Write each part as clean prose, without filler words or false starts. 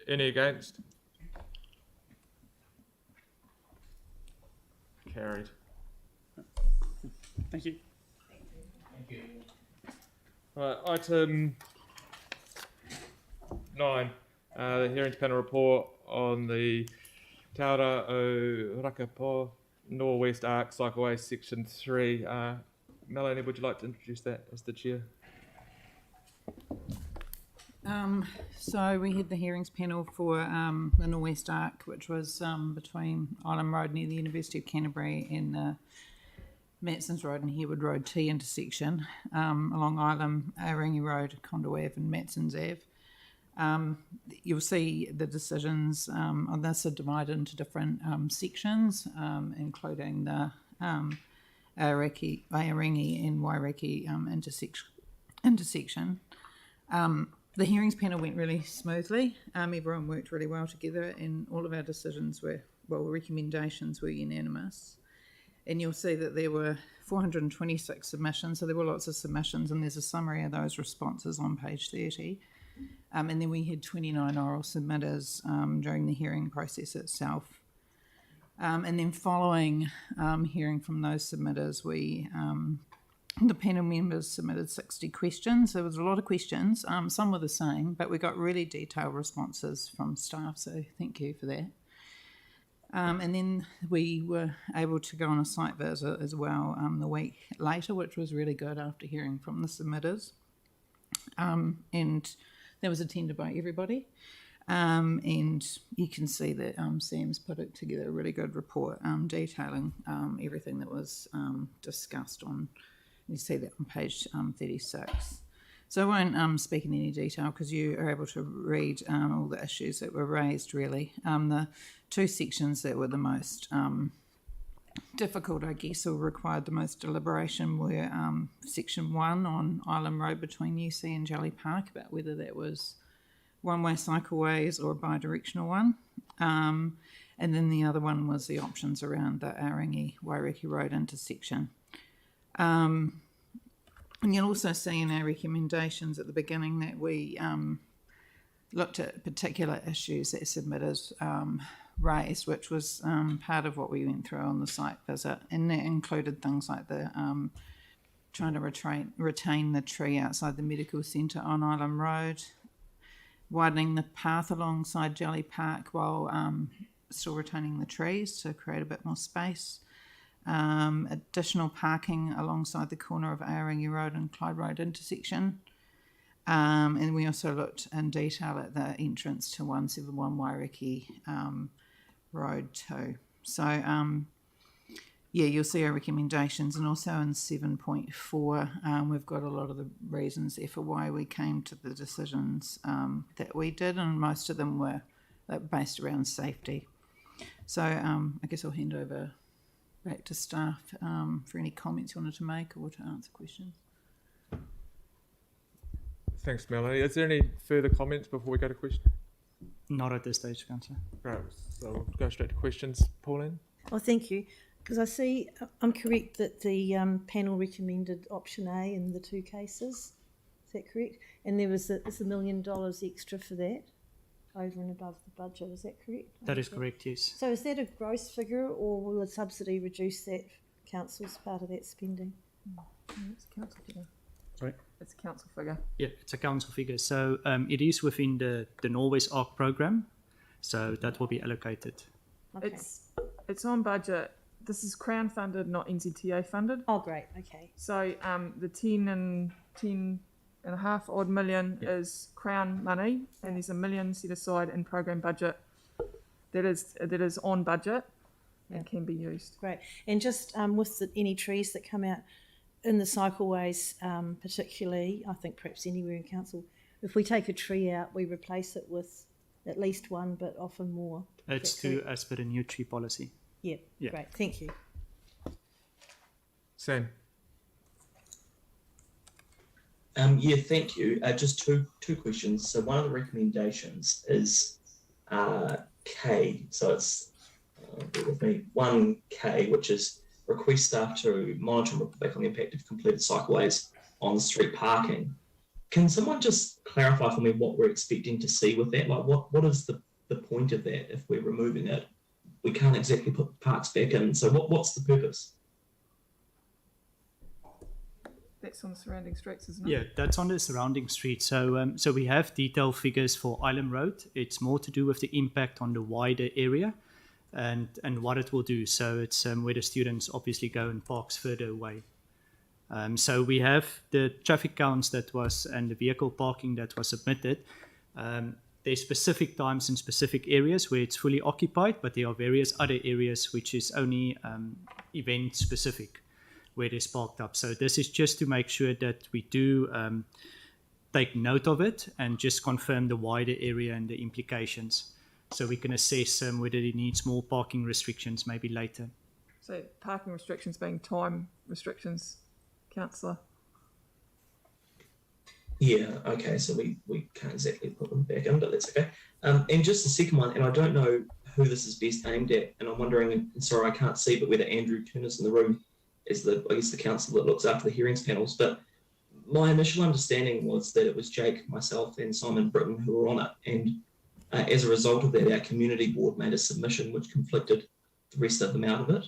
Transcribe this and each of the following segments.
Any against? Carried. Thank you. Right, item 9, the hearings panel report on the Taura O-Rakipaoa Northwest Arc Cycleway Section 3. Melanie, would you like to introduce that as the chair? So we had the hearings panel for the Northwest Arc, which was between Island Road near the University of Canterbury and the Matson's Road and Harewood Road T intersection, along Island, Aorangi Road, Condo Ave and Matson's Ave. You'll see the decisions on this are divided into different sections, including the Aorangi and Waireki intersection. The hearings panel went really smoothly. Everyone worked really well together, and all of our decisions recommendations were unanimous. And you'll see that there were 426 submissions, so there were lots of submissions, and there's a summary of those responses on page 30. And then we had 29 oral submitters during the hearing process itself. And then following hearing from those submitters, the panel members submitted 60 questions. There was a lot of questions. Some were the same, but we got really detailed responses from staff, so thank you for that. And then we were able to go on a site visit as well the week later, which was really good after hearing from the submitters. And that was attended by everybody. And you can see that Sam's put it together a really good report detailing everything that was discussed on. You see that on page 36. So I won't speak in any detail because you are able to read all the issues that were raised, really. The two sections that were the most difficult, I guess, or required the most deliberation were section 1 on Island Road between UC and Jelly Park, about whether that was one-way cycleways or a bi-directional one. And then the other one was the options around the Aorangi-Waireki Road intersection. And you'll also see in our recommendations at the beginning that we looked at particular issues that submitters raised, which was part of what we went through on the site visit. And that included things like the trying to retain the tree outside the medical centre on Island Road, widening the path alongside Jelly Park while still retaining the trees to create a bit more space. Additional parking alongside the corner of Aorangi Road and Clyde Road intersection. And we also looked in detail at the entrance to 171 Waireki Road too. So, you'll see our recommendations, and also in 7.4, we've got a lot of the reasons there for why we came to the decisions that we did, and most of them were based around safety. So I guess I'll hand over back to staff for any comments you wanted to make or to answer questions. Thanks, Melanie. Is there any further comments before we go to questions? Not at this stage, Councillor. Right, so we'll go straight to questions. Pauline? Oh, thank you. Because I see I'm correct that the panel recommended option A in the two cases. Is that correct? And there was $1 million extra for that, over and above the budget. Is that correct? That is correct, yes. So is that a gross figure, or will the subsidy reduce that council's part of that spending? It's a council figure. Sorry? It's a council figure. Yeah, it's a council figure. So it is within the Norway's ARC program, so that will be allocated. Okay. It's on budget. This is Crown funded, not NZTA funded. Oh, great. Okay. So the 10.5 odd million is Crown money, and there's $1 million set aside in program budget that is on budget and can be used. Great. And just with any trees that come out in the cycleways, particularly, I think perhaps anywhere in council, if we take a tree out, we replace it with at least one, but often more. It's as per the new tree policy. Yeah. Great. Thank you. Sam? Thank you. Just two questions. So one of the recommendations is K. So it's bear with me, 1K, which is request staff to monitor and report back on the impact of completed cycleways on street parking. Can someone just clarify for me what we're expecting to see with that? Like, what is the point of that if we're removing it? We can't exactly put parks back in. So what's the purpose? That's on the surrounding streets, isn't it? Yeah, that's on the surrounding streets. So we have detailed figures for Island Road. It's more to do with the impact on the wider area and what it will do. So it's where the students obviously go in parks further away. So we have the traffic counts and the vehicle parking that was submitted. There's specific times in specific areas where it's fully occupied, but there are various other areas which is only event specific, where it is parked up. So this is just to make sure that we do take note of it and just confirm the wider area and the implications, so we can assess whether it needs more parking restrictions maybe later. So parking restrictions being time restrictions, councillor. Yeah, okay, so we can't exactly put them back in, but that's okay. And just the second one, and I don't know who this is best aimed at, and I'm wondering, and sorry I can't see, but whether Andrew Turner's in the room as the council that looks after the hearings panels, but my initial understanding was that it was Jake, myself and Simon Britton who were on it, and as a result of that, our community board made a submission which conflicted the rest of them out of it.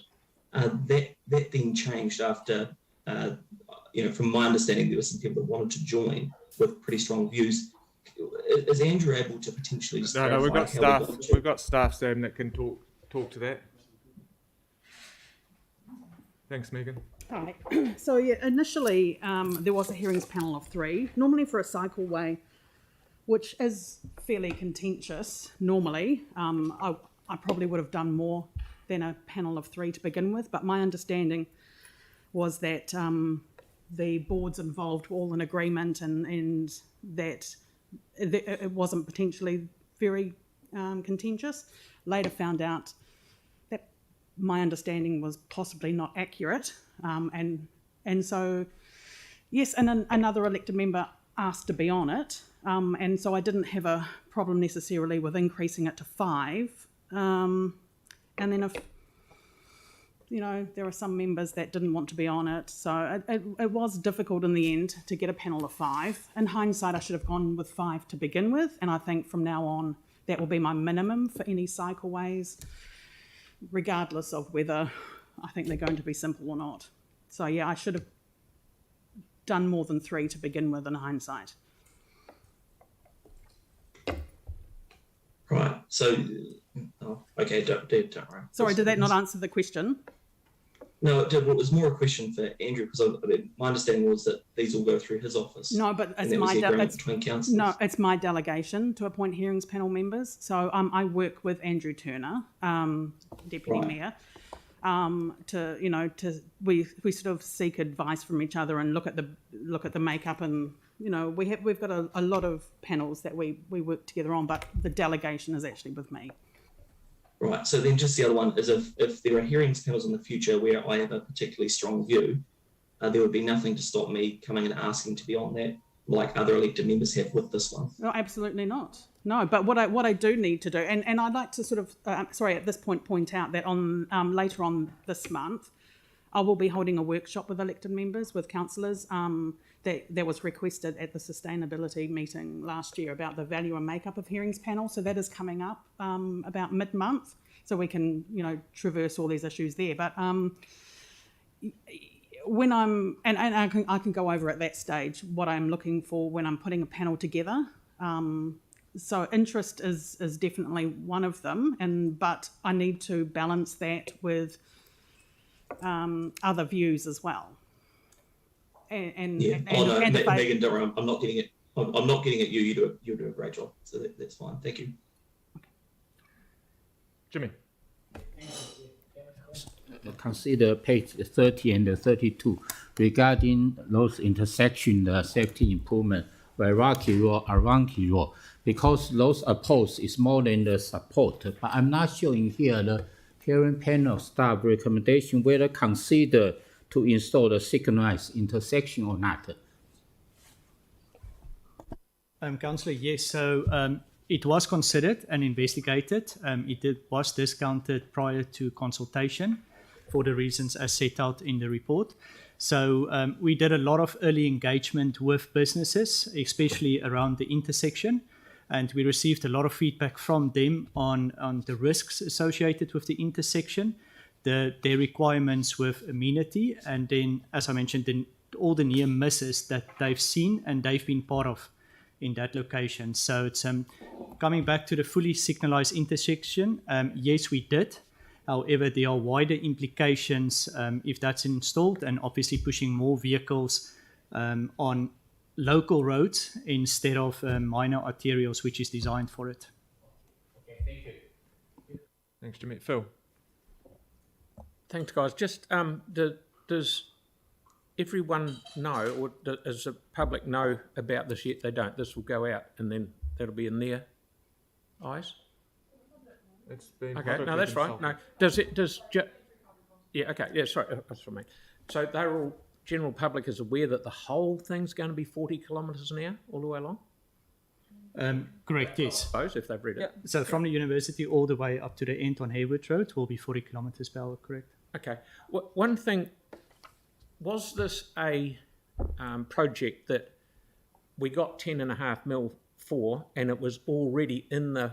That then changed after, from my understanding, there were some people that wanted to join with pretty strong views. Is Andrew able to potentially just No, we've got clarify staff. We've got staff, Sam, that can talk to that. Thanks, Megan. Hi. So yeah, initially there was a hearings panel of 3, normally for a cycleway, which is fairly contentious normally. I probably would have done more than a panel of 3 to begin with, but my understanding was that the boards involved were all in agreement and that it wasn't potentially very contentious. Later found out that my understanding was possibly not accurate, and so yes, and another elected member asked to be on it, and so I didn't have a problem necessarily with increasing it to 5, and then if there are some members that didn't want to be on it, so it was difficult in the end to get a panel of 5. In hindsight, I should have gone with 5 to begin with, and I think from now on that will be my minimum for any cycleways, regardless of whether I think they're going to be simple or not. So yeah, I should have done more than 3 to begin with in hindsight. Right, so, okay, don't worry. Sorry, did that not answer the question? No, it did. Well, it was more a question for Andrew, because my understanding was that these all go through his office. No, but and that was the agreement between councillors. No, it's my delegation to appoint hearings panel members. So I work with Andrew Turner, Deputy Mayor, we sort of seek advice from each other and look at the makeup, and we've got a lot of panels that we work together on, but the delegation is actually with me. Right, so then just the other one is if there are hearings panels in the future where I have a particularly strong view, there would be nothing to stop me coming and asking to be on that, like other elected members have with this one. No, absolutely not. No, but what I do need to do, and I'd like to sort of, at this point out that on later on this month, I will be holding a workshop with elected members, with councillors, that was requested at the sustainability meeting last year about the value and makeup of hearings panel. So that is coming up about mid-month, so we can traverse all these issues there. But when I'm and I can go over at that stage what I'm looking for when I'm putting a panel together. So interest is definitely one of them, but I need to balance that with other views as well. Megan, don't worry, I'm not getting it. I'm not getting at you. You do a great job, so that's fine. Thank you. Jimmy. Consider page 30 and 32 regarding those intersection safety improvement, Wairaki or Aranki Road, because those opposed is more than the support. But I'm not showing here the hearing panel staff recommendation whether consider to install the synchronized intersection or not. Councillor, yes. So it was considered and investigated. Was discounted prior to consultation for the reasons as set out in the report. So we did a lot of early engagement with businesses, especially around the intersection, and we received a lot of feedback from them on the risks associated with the intersection, their requirements with amenity, and then, as I mentioned, all the near misses that they've seen and they've been part of in that location. So it's coming back to the fully signalized intersection. Yes, we did. However, there are wider implications if that's installed, and obviously pushing more vehicles on local roads instead of minor arterials, which is designed for it. Okay, thank you. Thanks, Jimmy. Phil. Thanks, guys. Just does everyone know, or does the public know about this yet? They don't. This will go out, and then that'll be in their eyes. It's been Okay, no, that's right. No, yeah, okay, yeah, sorry, that's what I mean. So they're all, general public is aware that the whole thing's going to be 40 kilometres an hour all the way along? Correct, I yes. suppose, if they've read it. So from the university all the way up to the end on Hayward Road will be 40 kilometres per hour, correct? Okay. One thing, was this a project that we got 10.5 mil for, and it was already in the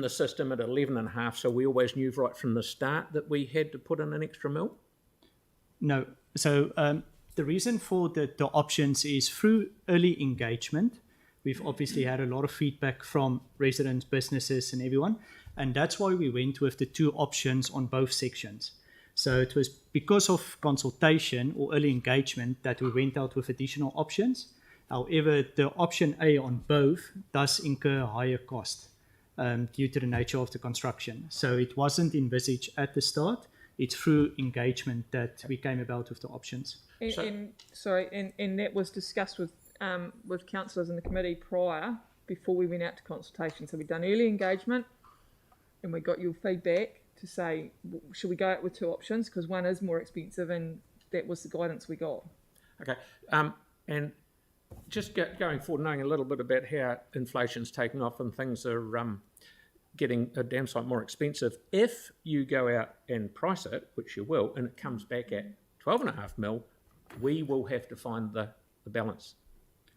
system at 11.5, so we always knew right from the start that we had to put in an extra mil? No. So the reason for the options is through early engagement. We've obviously had a lot of feedback from residents, businesses, and everyone, and that's why we went with the two options on both sections. So it was because of consultation or early engagement that we went out with additional options. However, the option A on both does incur higher cost due to the nature of the construction. So it wasn't envisaged at the start. It's through engagement that we came about with the options. And that was discussed with councillors in the committee prior, before we went out to consultation. So we've done early engagement, and we got your feedback to say, should we go out with two options? Because one is more expensive, and that was the guidance we got. Okay, and just going forward, knowing a little bit about how inflation's taken off and things are getting a damn sight more expensive, if you go out and price it, which you will, and it comes back at 12.5 mil, we will have to find the balance.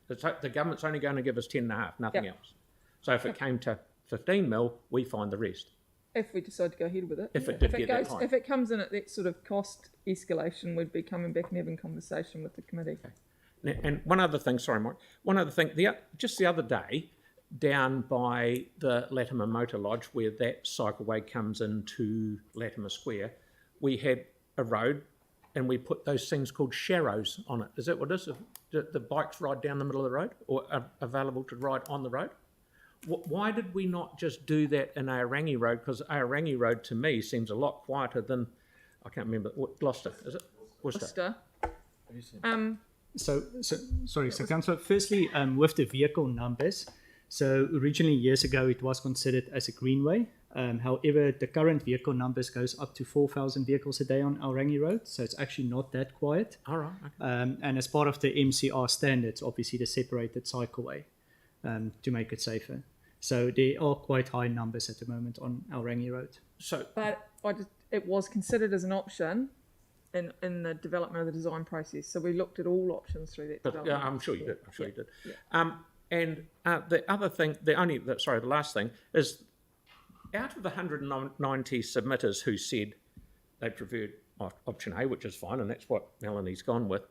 The government's only going to give us 10.5, nothing else. So if it came to 15 mil, we find the rest. If we decide to go ahead with it. If it did get that high. If it comes in at that sort of cost escalation, we'd be coming back and having conversation with the committee. Okay. And one other thing, sorry, Mike. One other thing, just the other day, down by the Latimer Motor Lodge, where that cycleway comes into Latimer Square, we had a road, and we put those things called sharrows on it. Is that what it is? The bikes ride down the middle of the road, or are available to ride on the road? Why did we not just do that in Aorangi Road? Because Aorangi Road, to me, seems a lot quieter than, I can't remember, Gloucester, is it? Worcester. So Councillor, firstly, with the vehicle numbers, so originally years ago it was considered as a greenway. However, the current vehicle numbers goes up to 4,000 vehicles a day on Aorangi Road, so it's actually not that quiet. All right. Okay. And as part of the MCR standards, obviously the separated cycleway to make it safer. So there are quite high numbers at the moment on Aorangi Road. But it was considered as an option in the development of the design process. So we looked at all options through that development. I'm sure you did. I'm sure you did. Yeah. And the other thing, the last thing is, out of the 190 submitters who said they preferred option A, which is fine, and that's what Melanie's gone with,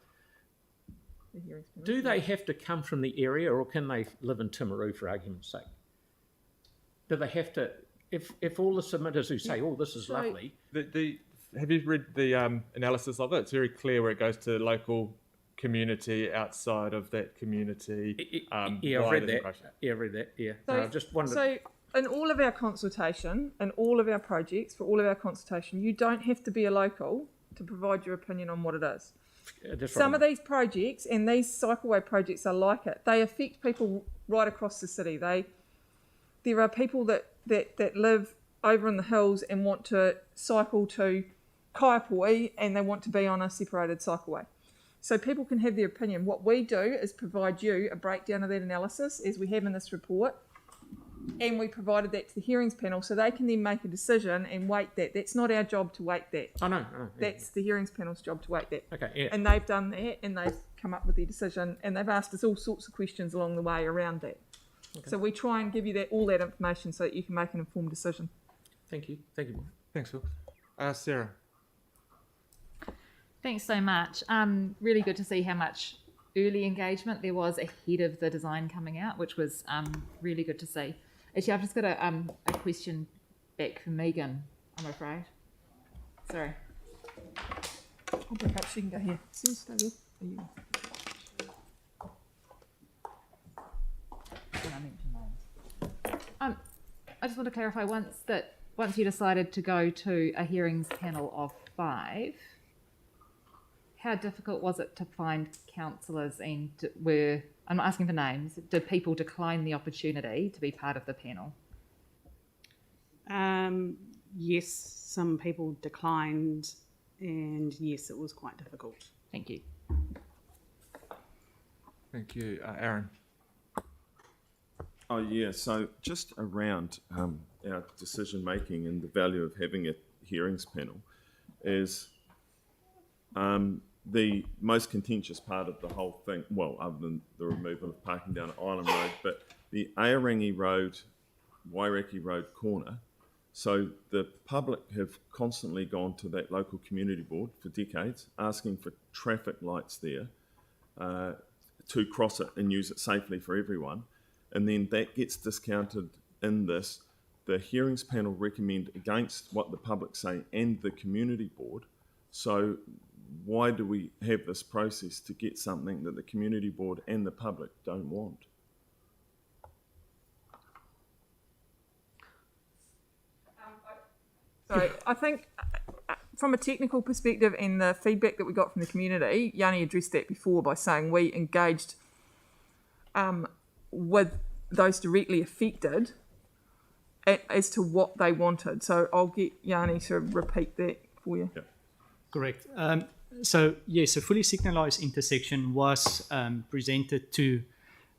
do they have to come from the area, or can they live in Timaru, for argument's sake? Do they have to, if all the submitters who say, oh, this is lovely... Have you read the analysis of it? It's very clear where it goes to local community, outside of that community. Yeah, I've read that. Yeah, I've read that, yeah. So, I just wondered... So in all of our consultation, and all of our projects, for all of our consultation, you don't have to be a local to provide your opinion on what it is. Some of these projects, and these cycleway projects are like it, they affect people right across the city. There are people that live over in the hills and want to cycle to Kaiapoi, and they want to be on a separated cycleway. So people can have their opinion. What we do is provide you a breakdown of that analysis, as we have in this report, And we provided that to the hearings panel so they can then make a decision and weight that. That's not our job to weight that. Oh, no. Yeah. That's the hearings panel's job to weight that. Okay, yeah. And they've done that and they've come up with their decision and they've asked us all sorts of questions along the way around that. Okay. So we try and give you all that information so that you can make an informed decision. Thank you. Thank you, Mike. Thanks, Phil. Sarah. Thanks so much. Really good to see how much early engagement there was ahead of the design coming out, which was really good to see. Actually, I've just got a question back for Megan, I'm afraid. Sorry. I'll bring up, she can go here. Stay there. There you go. I just want to clarify once you decided to go to a hearings panel of 5, how difficult was it to find councillors and I'm not asking for names, did people decline the opportunity to be part of the panel? Yes, some people declined, and yes, it was quite difficult. Thank you. Thank you. Aaron. Oh yeah, so just around our decision making and the value of having a hearings panel is the most contentious part of the whole thing, well, other than the removal of parking down at Island Road, but the Aorangi Road, Wairaki Road corner. So the public have constantly gone to that local community board for decades, asking for traffic lights there to cross it and use it safely for everyone. And then that gets discounted in this. The hearings panel recommend against what the public say and the community board. So why do we have this process to get something that the community board and the public don't want? So I think from a technical perspective and the feedback that we got from the community, Yanni addressed that before by saying we engaged with those directly affected as to what they wanted. So I'll get Yanni to repeat that for you. Yep. Correct. So yes, a fully signalised intersection was presented to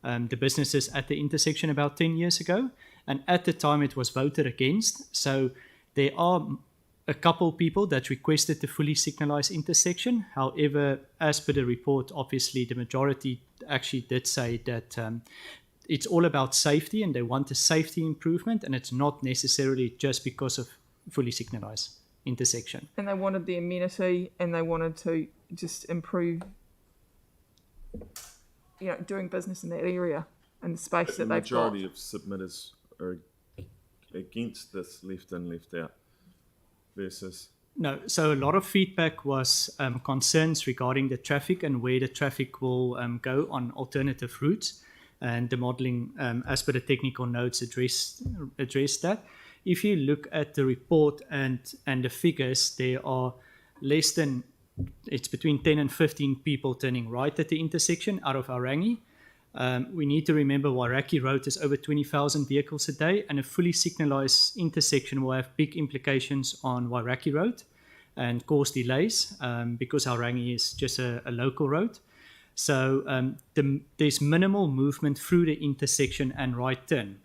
the businesses at the intersection about 10 years ago, and at the time it was voted against. So there are a couple people that requested the fully signalised intersection. However, as per the report, obviously the majority actually did say that it's all about safety and they want a safety improvement, and it's not necessarily just because of fully signalised intersection. And they wanted the amenity and they wanted to just improve, doing business in that area and the space that they've got. The majority of submitters are against this left in, left out versus... No, so a lot of feedback was concerns regarding the traffic and where the traffic will go on alternative routes, and the modelling, as per the technical notes, addressed that. If you look at the report and the figures, there are it's between 10 and 15 people turning right at the intersection out of Aorangi. We need to remember Wairaki Road is over 20,000 vehicles a day, and a fully signalised intersection will have big implications on Wairaki Road and cause delays because Aorangi is just a local road. So there's minimal movement through the intersection and right turn.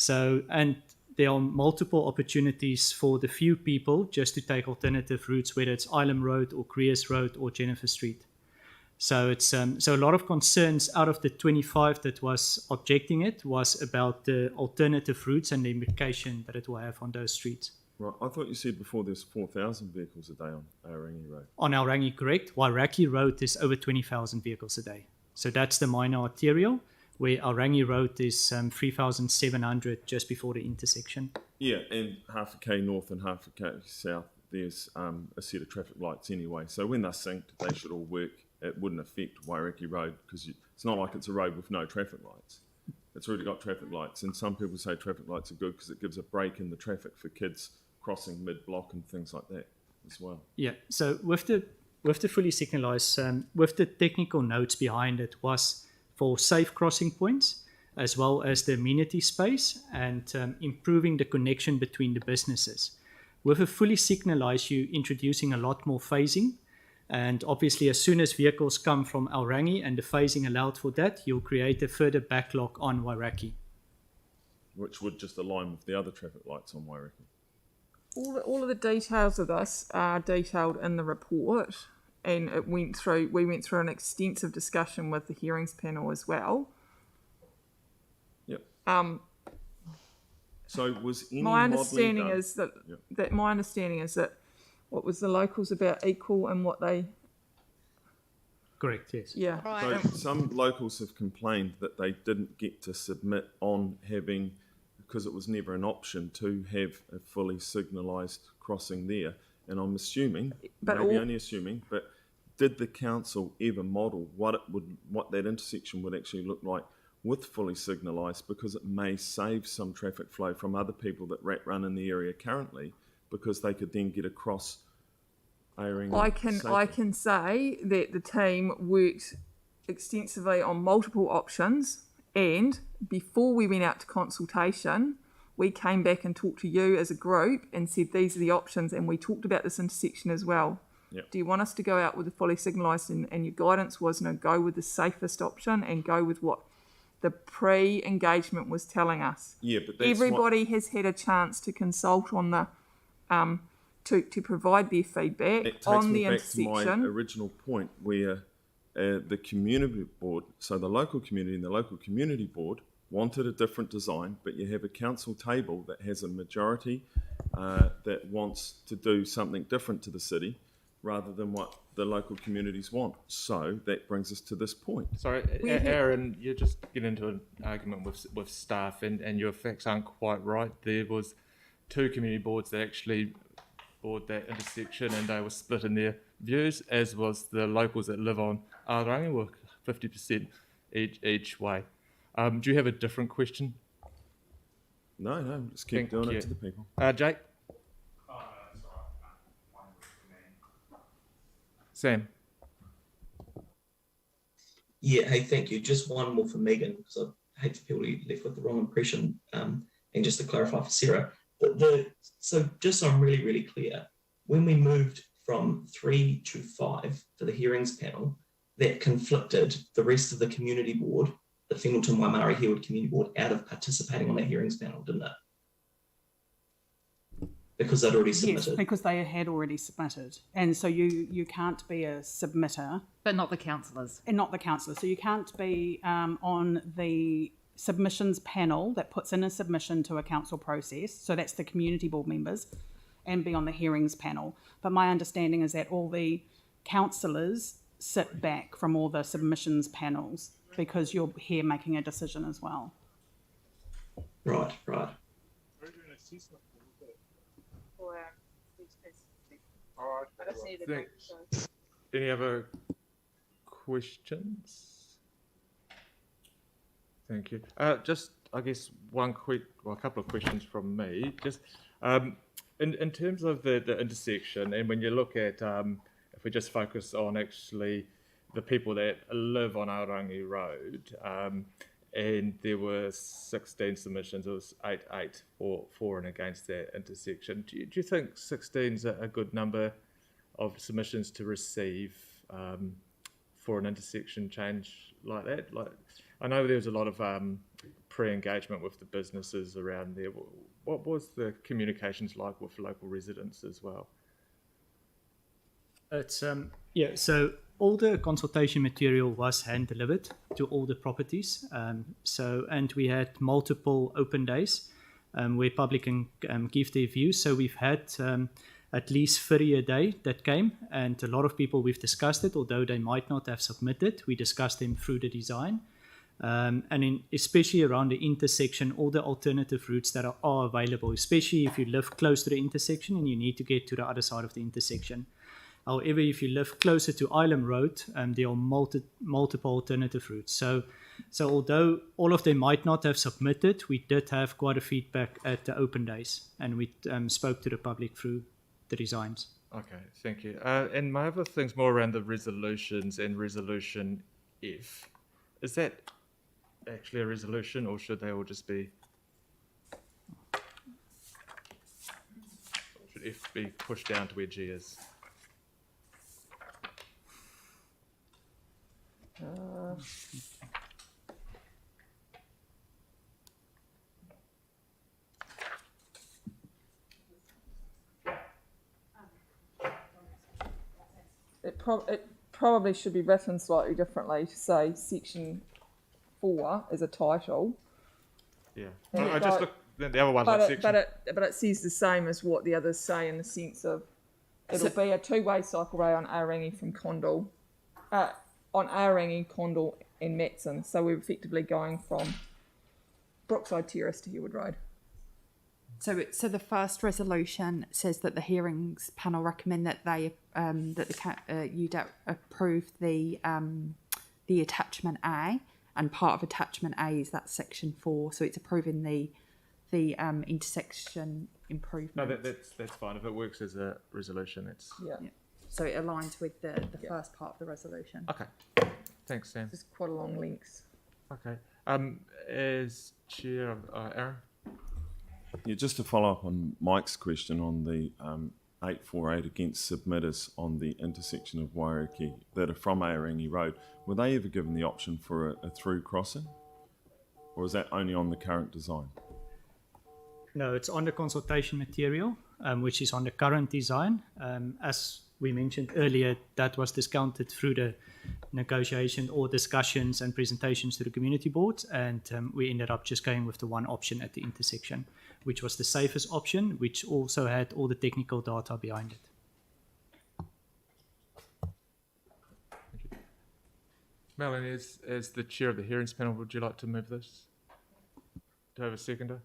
And there are multiple opportunities for the few people just to take alternative routes, whether it's Island Road or Creers Road or Jennifer Street. So it's so a lot of concerns out of the 25 that was objecting it was about the alternative routes and the implication that it will have on those streets. Right, I thought you said before there's 4,000 vehicles a day on Aorangi Road. On Aorangi, correct. Wairaki Road is over 20,000 vehicles a day. So that's the minor arterial, where Aorangi Road is 3,700 just before the intersection. Yeah, and half a K north and half a K south, there's a set of traffic lights anyway. So when they're synced, they should all work. It wouldn't affect Wairaki Road because it's not like it's a road with no traffic lights. It's already got traffic lights, and some people say traffic lights are good because it gives a break in the traffic for kids crossing mid-block and things like that as well. Yeah, so with the fully signalised, with the technical notes behind it was for safe crossing points, as well as the amenity space and improving the connection between the businesses. With a fully signalised, you're introducing a lot more phasing. And obviously, as soon as vehicles come from Aorangi and the phasing allowed for that, you'll create a further backlog on Wairaki. which would just align with the other traffic lights on Waireki. All of the details of this are detailed in the report, and we went through an extensive discussion with the hearings panel as well. Yep. So was any my understanding modelling done? is that Yep. my understanding is that what was the locals about equal and what they Correct, yes. yeah. So some locals have complained that they didn't get to submit on having, because it was never an option to have a fully signalised crossing there. And I'm assuming, But maybe all- only assuming, but did the council ever model what that intersection would actually look like with fully signalised? Because it may save some traffic flow from other people that run in the area currently, because they could then get across. I can say that the team worked extensively on multiple options, and before we went out to consultation, we came back and talked to you as a group and said these are the options, and we talked about this intersection as well. Yep. Do you want us to go out with the fully signalised, and your guidance was no, go with the safest option and go with what the pre-engagement was telling us. Yeah, but that's Everybody has had a chance to consult on the to provide their feedback It takes on me the back to my intersection. original point where the community board, so the local community and the local community board wanted a different design, but you have a council table that has a majority that wants to do something different to the city rather than what the local communities want. So that brings us to this point. Sorry, Aaron, you're just getting into an argument with staff, and your facts aren't quite right. There was 2 community boards that actually board that intersection, and they were split in their views, as was the locals that live on Aorangi, were 50% each way. Do you have a different question? No, just keep doing it to the people. Jake? Sam? Yeah, hey, thank you. Just one more for Megan, because I hate for people to get left with the wrong impression. And just to clarify for Sarah, so just so I'm really, really clear, when we moved from 3 to 5 for the hearings panel, that conflicted the rest of the community board, the Whengelton Waimari Herwood Community Board, out of participating on that hearings panel, didn't it? Because they'd already submitted. Yes, because they had already submitted. And so you can't be a submitter. But not the councillors. And not the councillor. So you can't be on the submissions panel that puts in a submission to a council process. So that's the community board members, and be on the hearings panel. But my understanding is that all the councillors sit back from all the submissions panels because you're here making a decision as well. Right. Any other questions? Thank you. Just, I guess, a couple of questions from me. Just in terms of the intersection, and when you look at, if we just focus on actually the people that live on Aorangi Road, and there were 16 submissions, it was 8 for and against that intersection. Do you think 16 is a good number of submissions to receive for an intersection change like that? Like, I know there was a lot of pre-engagement with the businesses around there. What was the communications like with local residents as well? It's so all the consultation material was hand delivered to all the properties. And we had multiple open days where public can give their views. So we've had at least 30 a day that came, and a lot of people, we've discussed it, although they might not have submitted. We discussed them through the design. Especially around the intersection, all the alternative routes that are available, especially if you live close to the intersection and you need to get to the other side of the intersection. However, if you live closer to Island Road, there are multiple alternative routes. So although all of them might not have submitted, we did have quite a feedback at the open days, and we spoke to the public through the designs. Okay, thank you. And my other thing's more around the resolutions and resolution F. Is that actually a resolution, or should they all just be? Should F be pushed down to where G is? probably should be written slightly differently to say section 4 is a title. Yeah. And I it just go- look at the other one, But like it, section. but it says the same as what the others say in the sense of it'll be a two-way cycleway on Aorangi from Condell, on Aorangi, Condell and Matson. So we're effectively going from Brookside Terrace to Herwood Road. So the first resolution says that the hearings panel recommend that they UDAP approve the attachment A, and part of attachment A is that section 4. So it's approving the intersection improvement. No, that's fine. If it works as a resolution, it's Yeah. So it aligns with the first part of the resolution. okay. Thanks, Sam. It's quite a long length. Okay. As chair of Aaron. Yeah, just to follow up on Mike's question on the 848 against submitters on the intersection of Waireki that are from Aorangi Road, were they ever given the option for a through crossing? Or is that only on the current design? No, it's on the consultation material, which is on the current design. As we mentioned earlier, that was discounted through the negotiation or discussions and presentations to the community board, and we ended up just going with the one option at the intersection, which was the safest option, which also had all the technical data behind it. Melanie, as the chair of the hearings panel, would you like to move this? Do you have a seconder?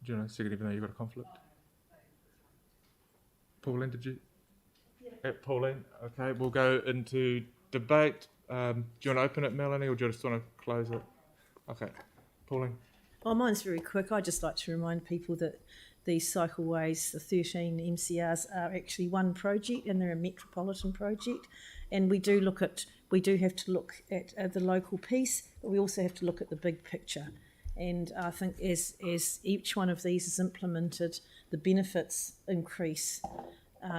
Do you want a second even though you've got a conflict? Pauline, did you? Yeah. Pauline, okay, we'll go into debate. Do you want to open it, Melanie, or do you just want to close it? Okay, Pauline. Oh, mine's very quick. I'd just like to remind people that these cycleways, the 13 MCRs, are actually one project, and they're a metropolitan project. And we do have to look at the local piece, but we also have to look at the big picture. And I think as each one of these is implemented, the benefits increase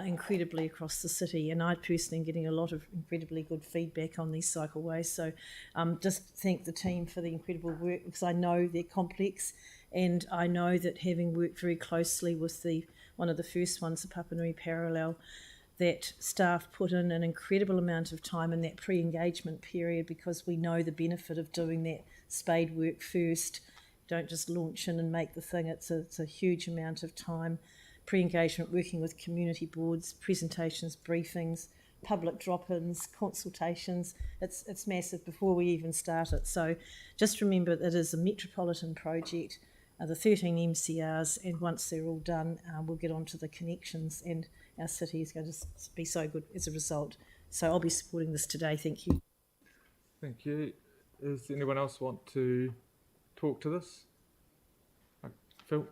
incredibly across the city. And I personally am getting a lot of incredibly good feedback on these cycleways. So just thank the team for the incredible work, because I know they're complex, and I know that having worked very closely with one of the first ones, the Papanui Parallel, that staff put in an incredible amount of time in that pre-engagement period, because we know the benefit of doing that spade work first. Don't just launch in and make the thing. It's a huge amount of time. Pre-engagement, working with community boards, presentations, briefings, public drop-ins, consultations. It's massive before we even start it. So just remember that it is a metropolitan project, the 13 MCRs, and once they're all done, we'll get on to the connections, and our city is going to be so good as a result. So I'll be supporting this today. Thank you. Thank you. Does anyone else want to talk to this? Phil?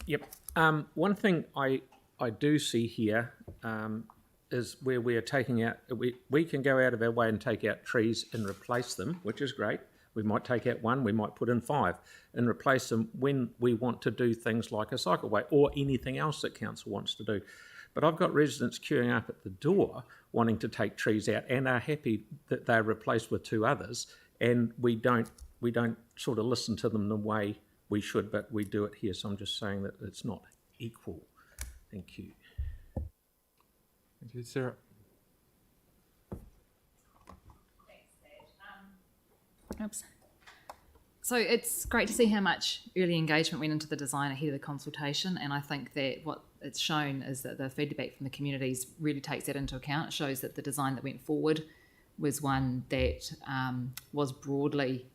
Yep. One thing I do see here is where we are taking out, we can go out of our way and take out trees and replace them, which is great. We might take out one, we might put in 5 and replace them when we want to do things like a cycleway or anything else that council wants to do. But I've got residents queuing up at the door wanting to take trees out and are happy that they're replaced with 2 others, and we don't sort of listen to them the way we should, but we do it here. So I'm just saying that it's not equal. Thank you. Thank you, Sarah. Oops. So it's great to see how much early engagement went into the design ahead of the consultation, and I think that what it's shown is that the feedback from the communities really takes that into account. It shows that the design that went forward was one that was broadly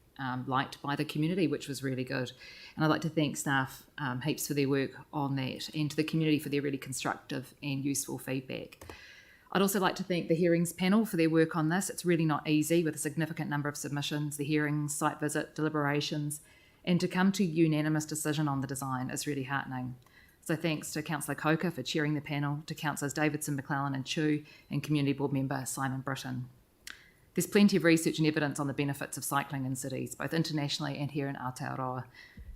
liked by the community, which was really good. And I'd like to thank staff heaps for their work on that, and to the community for their really constructive and useful feedback. I'd also like to thank the hearings panel for their work on this. It's really not easy with a significant number of submissions, the hearings, site visit, deliberations, and to come to unanimous decision on the design is really heartening. So thanks to Councillor Coker for chairing the panel, to Councillors Davidson, McClellan and Chu, and Community Board Member Simon Britton. There's plenty of research and evidence on the benefits of cycling in cities, both internationally and here in Aotearoa.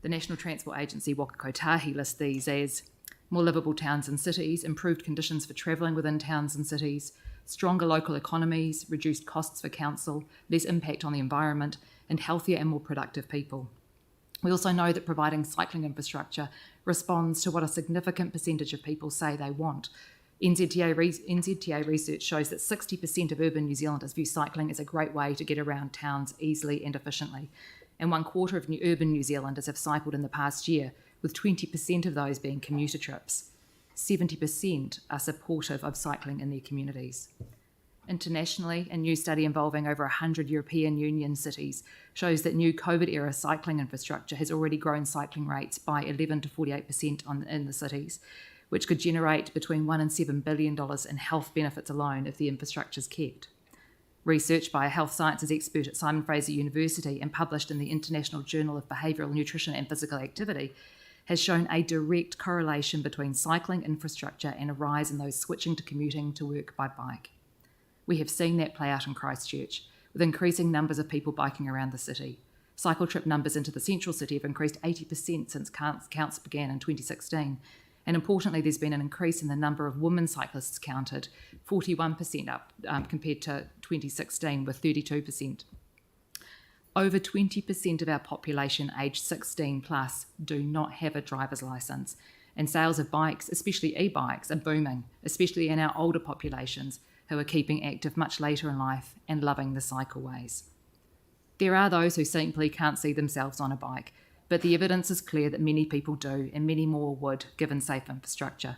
The National Transport Agency Waka Kotahi lists these as more livable towns and cities, improved conditions for travelling within towns and cities, stronger local economies, reduced costs for council, less impact on the environment, and healthier and more productive people. We also know that providing cycling infrastructure responds to what a significant percentage of people say they want. NZTA research shows that 60% of urban New Zealanders view cycling as a great way to get around towns easily and efficiently. And 1/4 of urban New Zealanders have cycled in the past year, with 20% of those being commuter trips. 70% are supportive of cycling in their communities. Internationally, a new study involving over 100 European Union cities shows that new COVID-era cycling infrastructure has already grown cycling rates by 11 to 48% in the cities, which could generate between $1 and $7 billion in health benefits alone if the infrastructure is kept. Research by a health sciences expert at Simon Fraser University and published in the International Journal of Behavioural Nutrition and Physical Activity has shown a direct correlation between cycling infrastructure and a rise in those switching to commuting to work by bike. We have seen that play out in Christchurch, with increasing numbers of people biking around the city. Cycle trip numbers into the central city have increased 80% since counts began in 2016. And importantly, there's been an increase in the number of women cyclists counted, 41% up compared to 2016, with 32%. Over 20% of our population aged 16 plus do not have a driver's licence, and sales of bikes, especially e-bikes, are booming, especially in our older populations who are keeping active much later in life and loving the cycleways. There are those who simply can't see themselves on a bike, but the evidence is clear that many people do, and many more would, given safe infrastructure.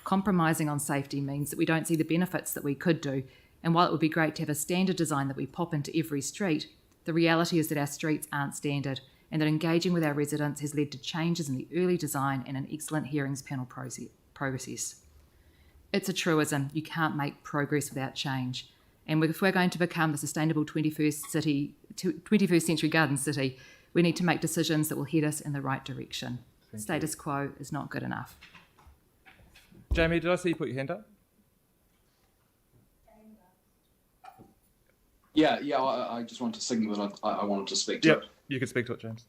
Compromising on safety means that we don't see the benefits that we could do, and while it would be great to have a standard design that we pop into every street, the reality is that our streets aren't standard, and that engaging with our residents has led to changes in the early design and an excellent hearings panel process. It's a truism, you can't make progress without change, and if we're going to become the sustainable 21st century garden city, we need to make decisions that will head us in the right direction. Status quo is not good enough. Jamie, did I see you put your hand up? Yeah, I just wanted to signal that I wanted to speak to it. You can speak to it, James.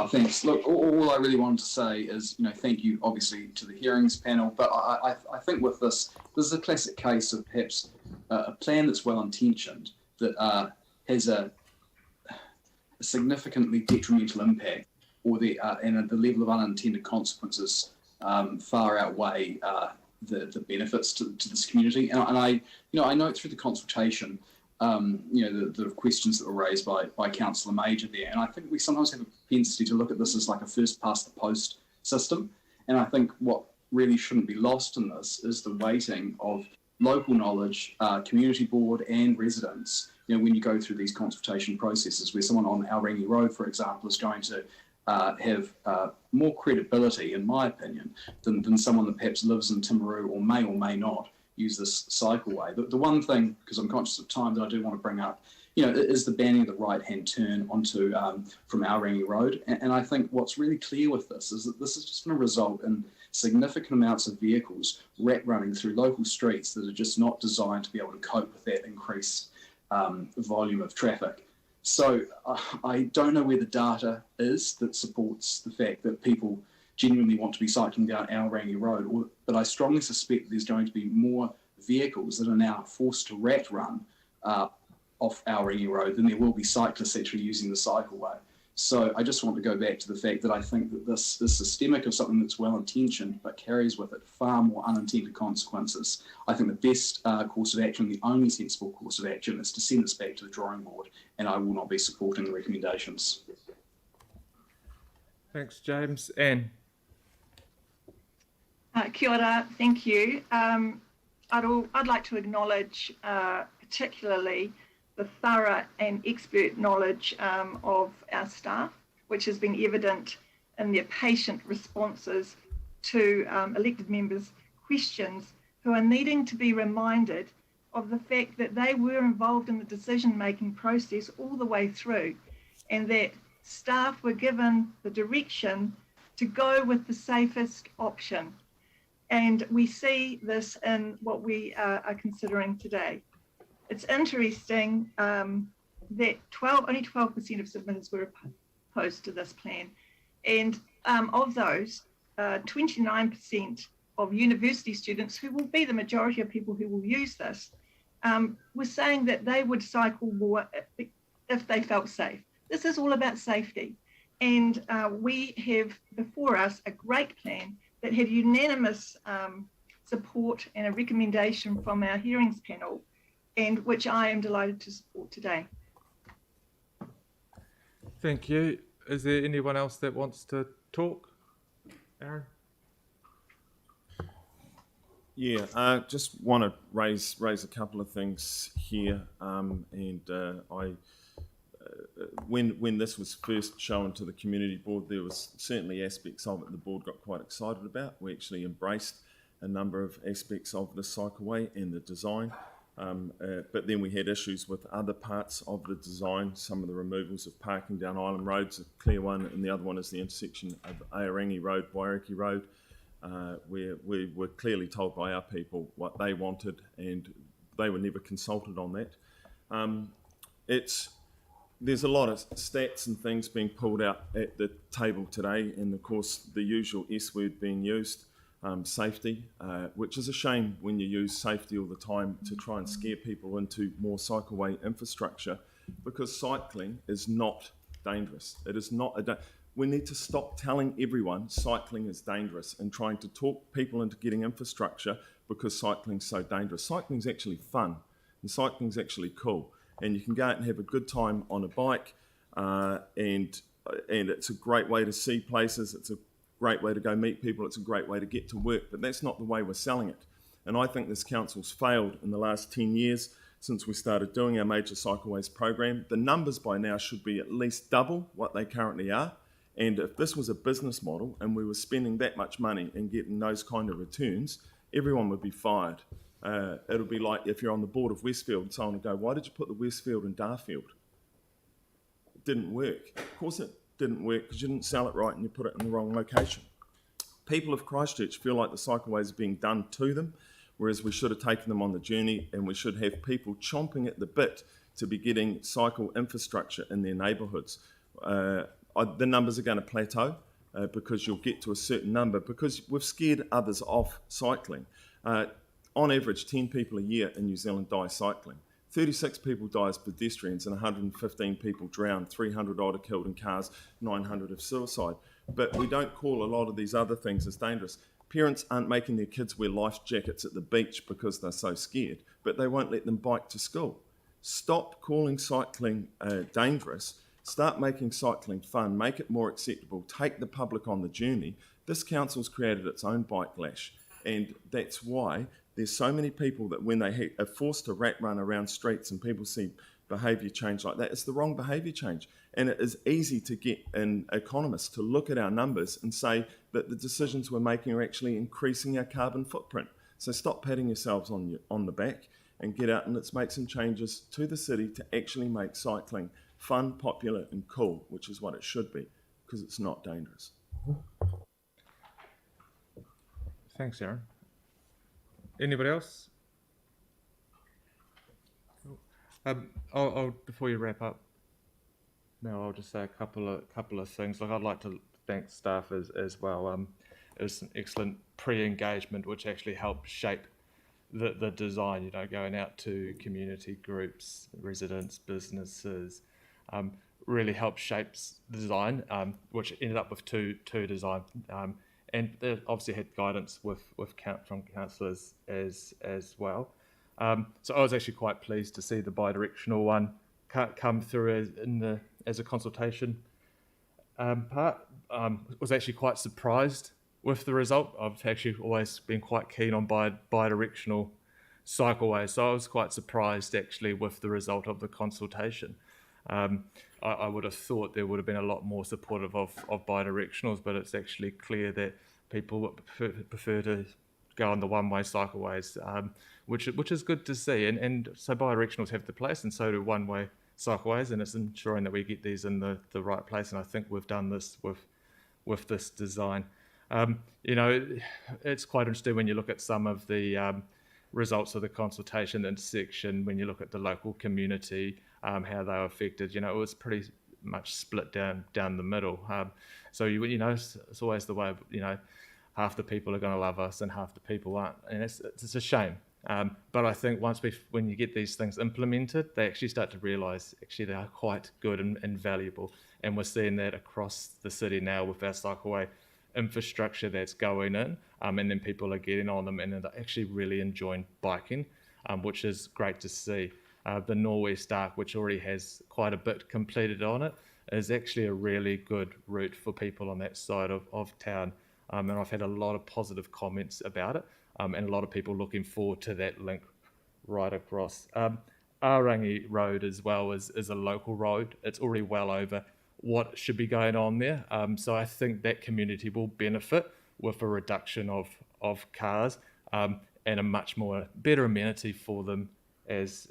Thanks. Look, all I really wanted to say is, thank you, obviously, to the hearings panel, but I think with this is a classic case of perhaps a plan that's well-intentioned that has a significantly detrimental impact, or the level of unintended consequences far outweigh the benefits to this community. And I note through the consultation, the questions that were raised by Councillor Major there, and I think we sometimes have a propensity to look at this as like a first past the post system. And I think what really shouldn't be lost in this is the weighting of local knowledge, community board and residents. When you go through these consultation processes, where someone on O-Rakipaoa Road, for example, is going to have more credibility, in my opinion, than someone that perhaps lives in Timaru or may not use this cycleway. The one thing, because I'm conscious of time, that I do want to bring up, is the banning of the right-hand turn onto from O-Rakipaoa Road. And I think what's really clear with this is that this is just going to result in significant amounts of vehicles running through local streets that are just not designed to be able to cope with that increased volume of traffic. So I don't know where the data is that supports the fact that people genuinely want to be cycling down O-Rakipaoa Road, but I strongly suspect there's going to be more vehicles that are now forced to rat run off O-Rakipaoa Road than there will be cyclists actually using the cycleway. So I just want to go back to the fact that I think that this is systemic of something that's well-intentioned but carries with it far more unintended consequences. I think the best course of action, the only sensible course of action, is to send this back to the drawing board, and I will not be supporting the recommendations. Thanks, James. Anne. Kia ora, thank you. I'd like to acknowledge particularly the thorough and expert knowledge of our staff, which has been evident in their patient responses to elected members' questions, who are needing to be reminded of the fact that they were involved in the decision-making process all the way through, and that staff were given the direction to go with the safest option. And we see this in what we are considering today. It's interesting that only 12% of submitters were opposed to this plan. And of those, 29% of university students, who will be the majority of people who will use this, were saying that they would cycle more if they felt safe. This is all about safety. And we have before us a great plan that had unanimous support and a recommendation from our hearings panel, and which I am delighted to support today. Thank you. Is there anyone else that wants to talk? Aaron? Yeah, just want to raise a couple of things here, when this was first shown to the community board, there was certainly aspects of it the board got quite excited about. We actually embraced a number of aspects of the cycleway and the design, but then we had issues with other parts of the design. Some of the removals of parking down Island Road's a clear one, and the other one is the intersection of O-Rakipaoa Road, Waireki Road, where we were clearly told by our people what they wanted, and they were never consulted on that. There's a lot of stats and things being pulled out at the table today, and of course the usual S word being used, safety, which is a shame when you use safety all the time to try and scare people into more cycleway infrastructure, because cycling is not dangerous. It is not we need to stop telling everyone cycling is dangerous and trying to talk people into getting infrastructure because cycling's so dangerous. Cycling's actually fun, and cycling's actually cool. And you can go out and have a good time on a bike, and it's a great way to see places. It's a great way to go meet people. It's a great way to get to work. But that's not the way we're selling it. And I think this council's failed in the last 10 years since we started doing our major cycleways program. The numbers by now should be at least double what they currently are. And if this was a business model and we were spending that much money and getting those kind of returns, everyone would be fired. It'll be like if you're on the board of Westfield and someone will go, why did you put the Westfield in Darfield? It didn't work. Of course it didn't work because you didn't sell it right and you put it in the wrong location. People of Christchurch feel like the cycleways are being done to them, whereas we should have taken them on the journey, and we should have people chomping at the bit to be getting cycle infrastructure in their neighbourhoods. The numbers are going to plateau because you'll get to a certain number because we've scared others off cycling. On average, 10 people a year in New Zealand die cycling. 36 people die as pedestrians and 115 people drown, 300 odd are killed in cars, 900 have suicide. But we don't call a lot of these other things as dangerous. Parents aren't making their kids wear life jackets at the beach because they're so scared, but they won't let them bike to school. Stop calling cycling dangerous. Start making cycling fun, make it more acceptable, take the public on the journey. This council's created its own bike lash, and that's why there's so many people that when they are forced to rat run around streets and people see behaviour change like that, it's the wrong behaviour change. And it is easy to get an economist to look at our numbers and say that the decisions we're making are actually increasing our carbon footprint. So stop patting yourselves on the back and get out and let's make some changes to the city to actually make cycling fun, popular and cool, which is what it should be, because it's not dangerous. Thanks, Aaron. Anybody else? I'll before you wrap up, Mel, I'll just say a couple of things. Like, I'd like to thank staff as well. It was an excellent pre-engagement, which actually helped shape the design. You know, going out to community groups, residents, businesses, really helped shape the design, which ended up with two design. And they obviously had guidance from councillors as well. So I was actually quite pleased to see the bi-directional one come through as a consultation part. Was actually quite surprised with the result. I've actually always been quite keen on bi-directional cycleways, so I was quite surprised actually with the result of the consultation. I would have thought there would have been a lot more supportive of bi-directionals, but it's actually clear that people would prefer to go on the one-way cycleways, which is good to see. And so bi-directionals have the place, and so do one-way cycleways, and it's ensuring that we get these in the right place. And I think we've done this with this design. You know, it's quite interesting when you look at some of the results of the consultation intersection, when you look at the local community, how they were affected. You know, it was pretty much split down the middle. So you know, it's always the way. You know, half the people are going to love us and half the people aren't, and it's a shame. But I think when you get these things implemented, they actually start to realise actually they are quite good and valuable. And we're seeing that across the city now with our Cycleway infrastructure that's going in, and then people are getting on them and they're actually really enjoying biking, which is great to see. The Norwest Arc, which already has quite a bit completed on it, is actually a really good route for people on that side of town. And I've had a lot of positive comments about it, and a lot of people looking forward to that link right across. O-Rakipaoa Road as well is a local road. It's already well over what should be going on there. So I think that community will benefit with a reduction of cars, and a much more better amenity for them as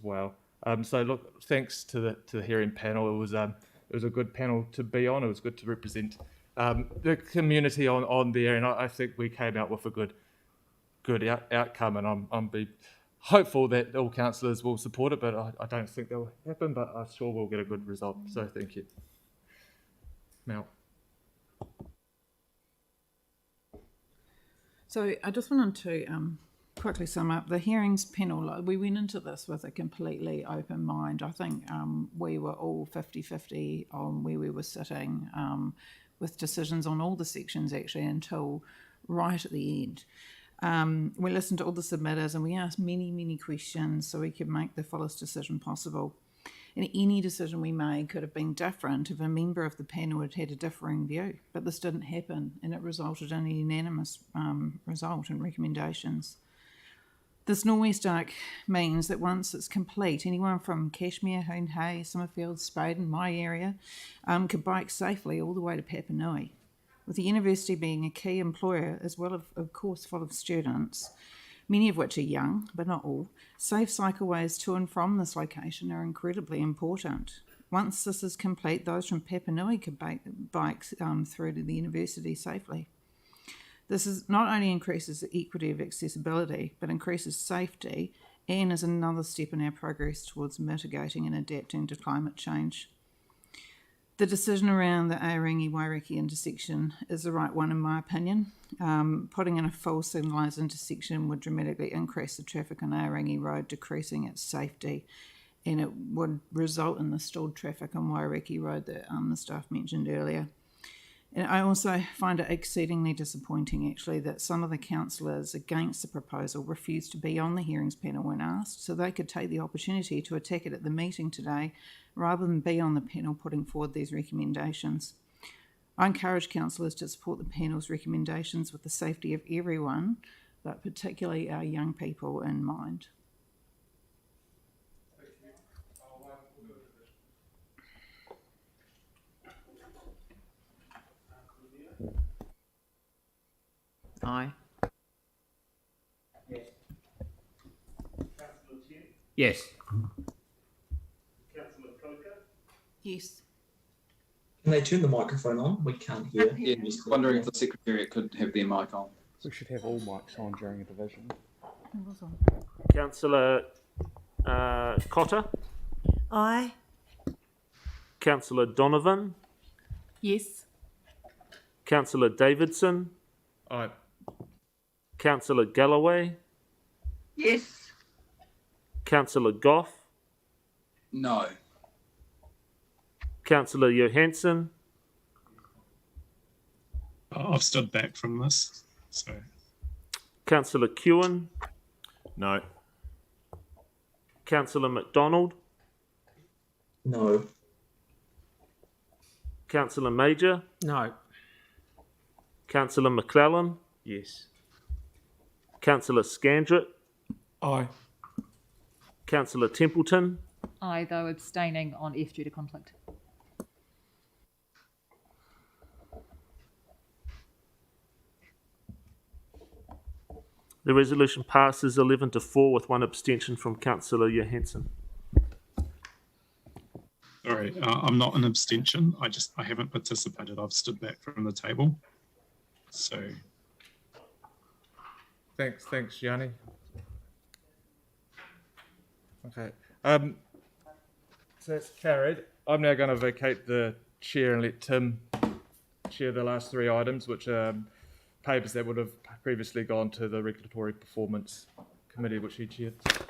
well. So look, thanks to the hearing panel. It was a good panel to be on. It was good to represent the community on there, and I think we came out with a good outcome, and I'm be hopeful that all councillors will support it, but I don't think that will happen, but I'm sure we'll get a good result. So thank you. Mel. So I just wanted to quickly sum up the hearings panel. We went into this with a completely open mind. I think we were all 50-50 on where we were sitting, with decisions on all the sections actually until right at the end. We listened to all the submitters and we asked many questions so we could make the fullest decision possible. And any decision we made could have been different if a member of the panel had had a differing view, but this didn't happen and it resulted in a unanimous result and recommendations. This Norwest Arc means that once it's complete, anyone from Cashmere, Hoon Hay, Summerfield, Spaden, my area, could bike safely all the way to Papanui. With the university being a key employer, as well of course full of students, many of which are young, but not all, safe cycleways to and from this location are incredibly important. Once this is complete, those from Papanui could bike through to the university safely. This not only increases the equity of accessibility, but increases safety and is another step in our progress towards mitigating and adapting to climate change. The decision around the O-Rakipaoa intersection is the right one in my opinion. Putting in a full signalised intersection would dramatically increase the traffic on O-Rakipaoa Road, decreasing its safety, and it would result in the stalled traffic on Waireki Road that the staff mentioned earlier. And I also find it exceedingly disappointing actually that some of the councillors against the proposal refused to be on the hearings panel when asked, so they could take the opportunity to attack it at the meeting today rather than be on the panel putting forward these recommendations. I encourage councillors to support the panel's recommendations with the safety of everyone, but particularly our young people in mind. Aye. Yes. Yes. Yes. Can they turn the microphone on? We can't hear. Yeah, just wondering if the Secretariat could have their mic on. We should have all mics on during a division. Councillor Cotter. Aye. Councillor Donovan. Yes. Councillor Davidson. Aye. Councillor Galloway. Yes. Councillor Goff. No. Councillor Johansson. I've stood back from this, so. Councillor Kewen. No. Councillor McDonald. No. Councillor Major. No. Councillor McClellan. Yes. Councillor Scandrett. Aye. Councillor Templeton. Aye, though abstaining on F due to conflict. The resolution passes 11-4 with one abstention from Councillor Johansson. Sorry, I'm not an abstention. I haven't participated. I've stood back from the table. So. Thanks, Gianni. Okay. So it's carried. I'm now going to vacate the chair and let Tim chair the last three items, which are papers that would have previously gone to the Regulatory Performance committee which he chaired.